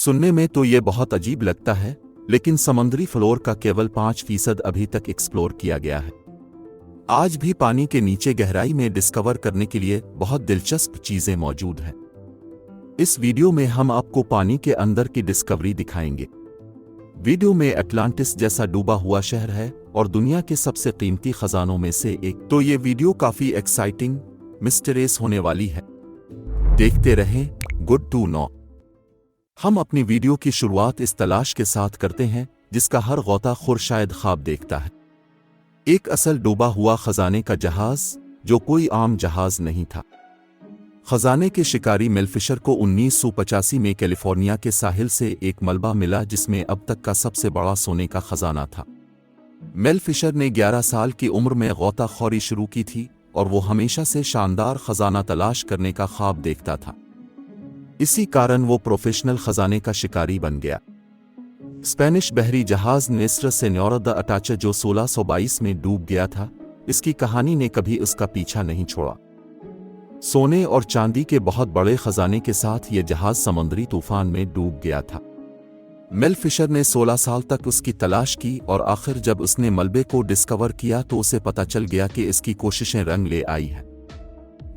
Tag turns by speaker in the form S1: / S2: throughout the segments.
S1: सुनने में तो ये बहुत अजीब लगता है, लेकिन समुद्री फ्लोर का केवल 5% अभी तक एक्सप्लोर किया गया है। आज भी पानी के नीचे गहराई में डिस्कवर करने के लिए बहुत दिलचस्प चीजें मौजूद हैं। इस वीडियो में हम आपको पानी के अंदर की डिस्कवरी दिखाएंगे। वीडियो में अटलांटिस जैसा डूबा हुआ शहर है और दुनिया के सबसे कीमती खजानों में से एक। तो ये वीडियो काफी एक्साइटिंग, मिस्टीरियस होने वाली है। देखते रहें। Good to know. हम अपनी वीडियो की शुरुआत इस तलाश के साथ करते हैं जिसका हर गौताखोर शायद ख्वाब देखता है। एक असल डूबा हुआ खजाने का जहाज, जो कोई आम जहाज नहीं था। खजाने के शिकारी मेल फिशर को 1985 में कैलिफोर्निया के साहिल से एक मलबा मिला जिसमें अब तक का सबसे बड़ा सोने का खजाना था। मेल फिशर ने 11 साल की उम्र में गौताखोरी शुरू की थी और वो हमेशा से शानदार खजाना तलाश करने का ख्वाब देखता था। इसी कारण वो प्रोफेशनल खजाने का शिकारी बन गया। स्पेनिश बहरी जहाज नेस्ट्रा सेन्योरा द अटाचा जो 1622 में डूब गया था, इसकी कहानी ने कभी उसका पीछा नहीं छोड़ा। सोने और चांदी के बहुत बड़े खजाने के साथ ये जहाज समुद्री तूफान में डूब गया था। मेल फिशर ने 16 साल तक उसकी तलाश की और आखिर जब उसने मलबे को डिस्कवर किया तो उसे पता चल गया कि इसकी कोशिशें रंग ले आई हैं।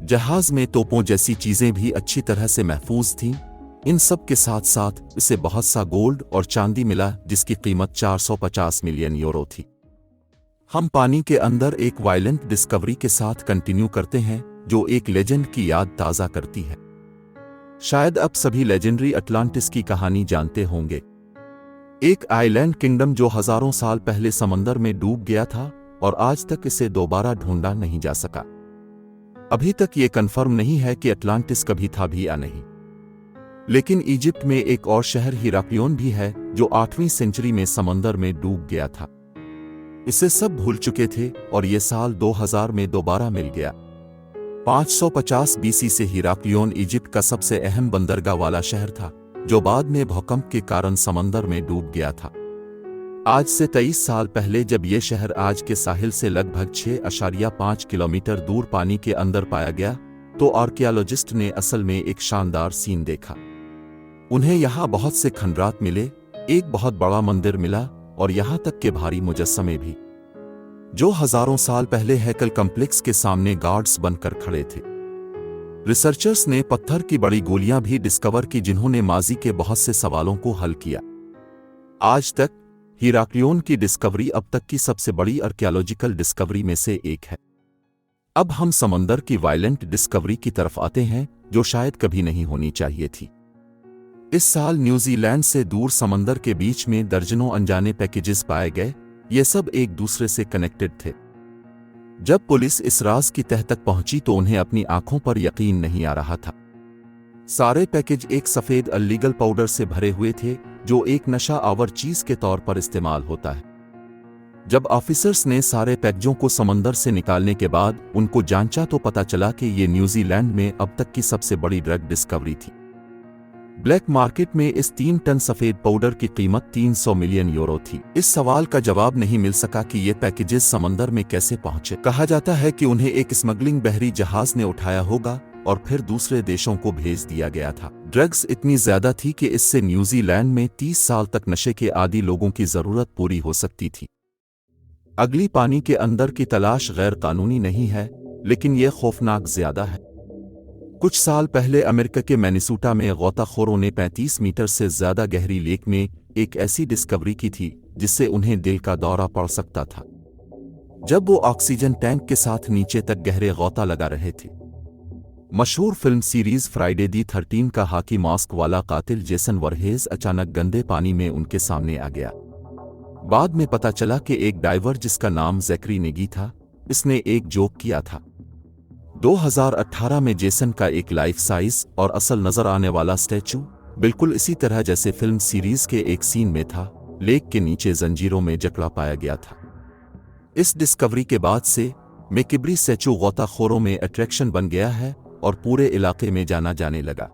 S1: जहाज में तोपों जैसी चीजें भी अच्छी तरह से महफूज थीं। इन सब के साथ साथ इसे बहुत सा गोल्ड और चांदी मिला जिसकी कीमत 450 मिलियन यूरो थी। हम पानी के अंदर एक वायलेंट डिस्कवरी के साथ कंटिन्यू करते हैं जो एक लेजेंड की याद ताज़ा करती है। शायद अब सभी लेजेंडरी अटलांटिस की कहानी जानते होंगे। एक आइलैंड किंगडम जो हजारों साल पहले समंदर में डूब गया था और आज तक इसे दोबारा ढूंढा नहीं जा सका। अभी तक ये कंफर्म नहीं है कि अटलांटिस कभी था भी या नहीं। लेकिन इजिप्ट में एक और शहर हिराक्लियोन भी है जो 8वीं सेंचुरी में समंदर में डूब गया था। इसे सब भूल चुके थे और ये साल 2000 में दोबारा मिल गया। 550 बीसी से हिराक्लियोन इजिप्ट का सबसे अहम बंदरगाह वाला शहर था जो बाद में भूकंप के कारण समंदर में डूब गया था। आज से 23 साल पहले जब यह शहर आज के साहिल से लगभग 6.5 किलोमीटर दूर पानी के अंदर पाया गया तो आर्कियोलॉजिस्ट ने असल में एक शानदार सीन देखा। उन्हें यहाँ बहुत से खंडरात मिले, एक बहुत बड़ा मंदिर मिला और यहाँ तक के भारी मुजस्समे भी जो हजारों साल पहले हैकल कॉम्प्लेक्स के सामने गार्ड्स बनकर खड़े थे। रिसर्चर्स ने पत्थर की बड़ी गोलियां भी डिस्कवर की जिन्होंने माजी के बहुत से सवालों को हल किया। आज तक हिराक्लियोन की डिस्कवरी अब तक की सबसे बड़ी आर्कियोलॉजिकल डिस्कवरी में से एक है। अब हम समंदर की वायलेंट डिस्कवरी की तरफ आते हैं जो शायद कभी नहीं होनी चाहिए थी। इस साल न्यूजीलैंड से दूर समंदर के बीच में दर्जनों अनजाने पैकेजेस पाए गए। ये सब एक दूसरे से कनेक्टेड थे। जब पुलिस इस राज की तह तक पहुंची तो उन्हें अपनी आंखों पर यकीन नहीं आ रहा था। सारे पैकेज एक सफेद अलीगल पाउडर से भरे हुए थे जो एक नशा आवर चीज के तौर पर इस्तेमाल होता है। जब ऑफिसर्स ने सारे पैकेजों को समंदर से निकालने के बाद उनको जांचा तो पता चला कि ये न्यूजीलैंड में अब तक की सबसे बड़ी ड्रग डिस्कवरी थी। ब्लैक मार्केट में इस 3 टन सफेद पाउडर की कीमत 300 मिलियन यूरो थी। इस सवाल का जवाब नहीं मिल सका कि ये पैकेजेस समंदर में कैसे पहुंचे। कहा जाता है कि उन्हें एक स्मगलिंग बहरी जहाज ने उठाया होगा और फिर दूसरे देशों को भेज दिया गया था। ड्रग्स इतनी ज्यादा थी कि इससे न्यूजीलैंड में 30 साल तक नशे के आदी लोगों की जरूरत पूरी हो सकती थी। अगली पानी के अंदर की तलाश गैर कानूनी नहीं है, लेकिन यह खौफनाक ज्यादा है। कुछ साल पहले अमेरिका के मिनेसोटा में गौताखोरों ने 35 मीटर से ज्यादा गहरी लेक में एक ऐसी डिस्कवरी की थी जिससे उन्हें दिल का दौरा पड़ सकता था जब वो ऑक्सीजन टैंक के साथ नीचे तक गहरे गौता लगा रहे थे। मशहूर फिल्म सीरीज फ्राइडे दी 13 का हॉकी मास्क वाला कातिल जेसन वरहेज अचानक गंदे पानी में उनके सामने आ गया। बाद में पता चला कि एक डाइवर जिसका नाम जैकरी नेगी था, इसने एक जोक किया था। 2018 में जेसन का एक लाइफ साइज और असल नजर आने वाला स्टैचू बिल्कुल इसी तरह जैसे फिल्म सीरीज के एक सीन में था, लेक के नीचे जंजीरों में जकड़ा पाया गया था। इस डिस्कवरी के बाद से मैकिब्री स्टैचू गौताखोरों में अट्रैक्शन बन गया है और पूरे इलाके में जाना जाने लगा।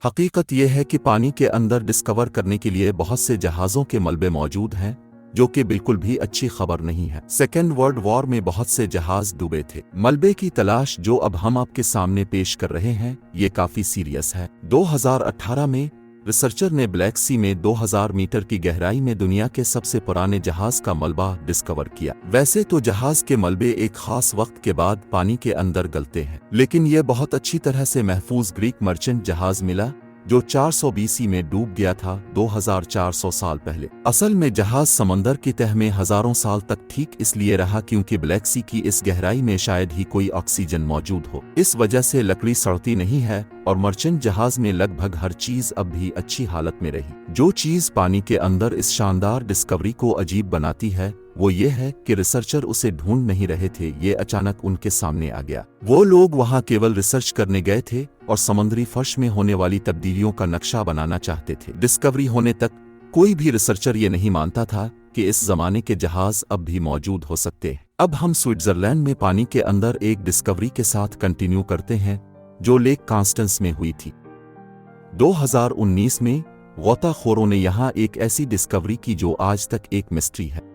S1: हकीकत यह है कि पानी के अंदर डिस्कवर करने के लिए बहुत से जहाज़ों के मलबे मौजूद हैं, जो कि बिल्कुल भी अच्छी खबर नहीं है। सेकेंड वर्ल्ड वॉर में बहुत से जहाज डूबे थे। मलबे की तलाश जो अब हम आपके सामने पेश कर रहे हैं, ये काफी सीरियस है। 2018 में रिसर्चर ने ब्लैक सी में 2000 मीटर की गहराई में दुनिया के सबसे पुराने जहाज का मलबा डिस्कवर किया। वैसे तो जहाज के मलबे एक खास वक्त के बाद पानी के अंदर गलते हैं, लेकिन यह बहुत अच्छी तरह से महफूज ग्रीक मर्चेंट जहाज मिला जो 400 BC में डूब गया था 2400 साल पहले। असल में जहाज समंदर की तह में हजारों साल तक ठीक इसलिए रहा क्योंकि ब्लैक सी की इस गहराई में शायद ही कोई ऑक्सीजन मौजूद हो। इस वजह से लकड़ी सड़ती नहीं है और मर्चेंट जहाज में लगभग हर चीज अब भी अच्छी हालत में रही। जो चीज पानी के अंदर इस शानदार डिस्कवरी को अजीब बनाती है वो ये है कि रिसर्चर उसे ढूंढ नहीं रहे थे, ये अचानक उनके सामने आ गया। वो लोग वहां केवल रिसर्च करने गए थे और समुद्री फर्श में होने वाली तब्दीलियों का नक्शा बनाना चाहते थे। डिस्कवरी होने तक कोई भी रिसर्चर ये नहीं मानता था कि इस जमाने के जहाज अब भी मौजूद हो सकते हैं। अब हम स्विट्जरलैंड में पानी के अंदर एक डिस्कवरी के साथ कंटिन्यू करते हैं जो लेक कॉन्स्टेंस में हुई थी। 2019 में गौताखोरों ने यहाँ एक ऐसी डिस्कवरी की जो आज तक एक मिस्ट्री है।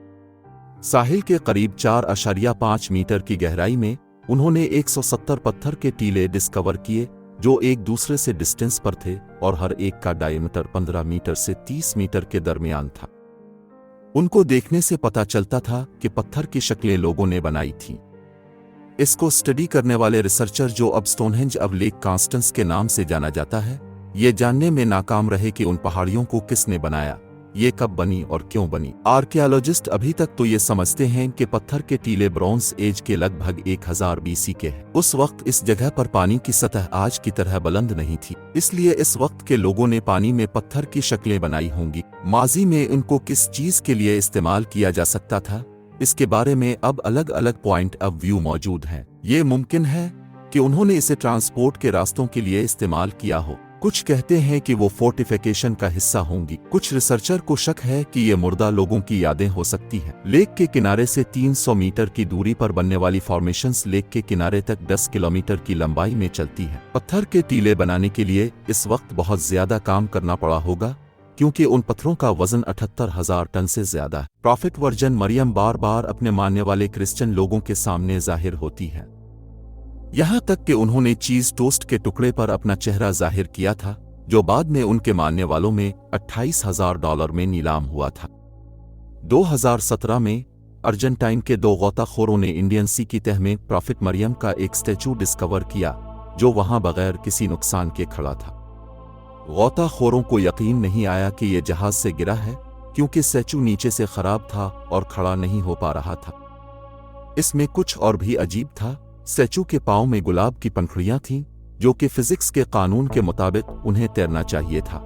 S1: साहिल के करीब 4.5 मीटर की गहराई में उन्होंने 170 पत्थर के टीले डिस्कवर किए जो एक दूसरे से डिस्टेंस पर थे और हर एक का डायमीटर 15 मीटर से 30 मीटर के दरमियान था। उनको देखने से पता चलता था कि पत्थर की शक्लें लोगों ने बनाई थीं। इसको स्टडी करने वाले रिसर्चर जो अब स्टोनहेंज अब लेक कॉन्स्टेंस के नाम से जाना जाता है, ये जानने में नाकाम रहे कि उन पहाड़ियों को किसने बनाया, ये कब बनी और क्यों बनी। आर्कियोलॉजिस्ट अभी तक तो ये समझते हैं कि पत्थर के टीले ब्रॉन्ज एज के लगभग 1000 BC के हैं। उस वक्त इस जगह पर पानी की सतह आज की तरह बुलंद नहीं थी, इसलिए इस वक्त के लोगों ने पानी में पत्थर की शक्लें बनाई होंगी। माजी में इनको किस चीज के लिए इस्तेमाल किया जा सकता था, इसके बारे में अब अलग अलग पॉइंट ऑफ व्यू मौजूद हैं। ये मुमकिन है कि उन्होंने इसे ट्रांसपोर्ट के रास्तों के लिए इस्तेमाल किया हो। कुछ कहते हैं कि वो फोर्टिफिकेशन का हिस्सा होंगी। कुछ रिसर्चर को शक है कि ये मुर्दा लोगों की यादें हो सकती हैं। लेक के किनारे से 300 मीटर की दूरी पर बनने वाली फॉर्मेशंस लेक के किनारे तक 10 किलोमीटर की लंबाई में चलती हैं। पत्थर के टीले बनाने के लिए इस वक्त बहुत ज्यादा काम करना पड़ा होगा क्योंकि उन पत्थरों का वजन 78,000 टन से ज्यादा है। प्रॉफिट वर्जन मरियम बार बार अपने मानने वाले क्रिश्चियन लोगों के सामने जाहिर होती है, यहाँ तक कि उन्होंने चीज टोस्ट के टुकड़े पर अपना चेहरा जाहिर किया था जो बाद में उनके मानने वालों में $28,000 में नीलाम हुआ था। 2017 में अर्जेंटाइन के 2 गौताखोरों ने इंडियन सी की तह में प्रॉफिट मरियम का एक स्टैचू डिस्कवर किया जो वहां बगैर किसी नुकसान के खड़ा था। गौताखोरों को यकीन नहीं आया कि यह जहाज से गिरा है क्योंकि स्टैचू नीचे से खराब था और खड़ा नहीं हो पा रहा था। इसमें कुछ और भी अजीब था। स्टैचू के पांव में गुलाब की पंखुड़ियां थीं जो कि फिजिक्स के कानून के मुताबिक उन्हें तैरना चाहिए था।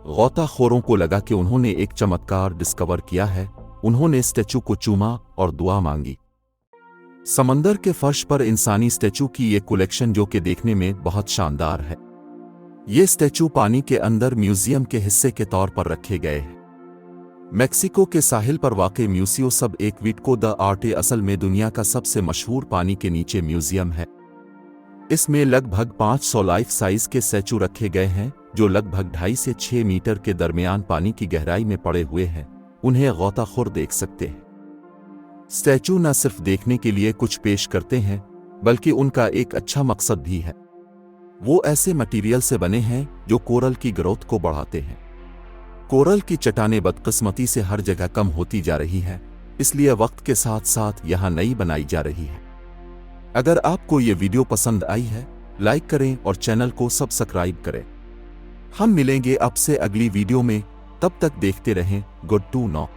S1: गौताखोरों को लगा कि उन्होंने एक चमत्कार डिस्कवर किया है। उन्होंने स्टैचू को चूमा और दुआ मांगी। समंदर के फर्श पर इंसानी स्टैचू की ये कलेक्शन जो कि देखने में बहुत शानदार है। ये स्टैचू पानी के अंदर म्यूजियम के हिस्से के तौर पर रखे गए हैं। मेक्सिको के साहिल पर वाक़ म्यूजियो सब एक्विटको द आर्टे असल में दुनिया का सबसे मशहूर पानी के नीचे म्यूजियम है। इसमें लगभग 500 लाइफ साइज के स्टैचू रखे गए हैं जो लगभग 2.5 से 6 मीटर के दरमियान पानी की गहराई में पड़े हुए हैं। उन्हें गौताखोर देख सकते हैं। स्टैचू न सिर्फ देखने के लिए कुछ पेश करते हैं बल्कि उनका एक अच्छा मकसद भी है। वो ऐसे मटीरियल से बने हैं जो कोरल की ग्रोथ को बढ़ाते हैं। कोरल की चट्टानें बदकिस्मती से हर जगह कम होती जा रही हैं, इसलिए वक्त के साथ साथ यहाँ नई बनाई जा रही है। अगर आपको ये वीडियो पसंद आई है, लाइक करें और चैनल को सब्सक्राइब करें। हम मिलेंगे आपसे अगली वीडियो में, तब तक देखते रहें गुड टू नो।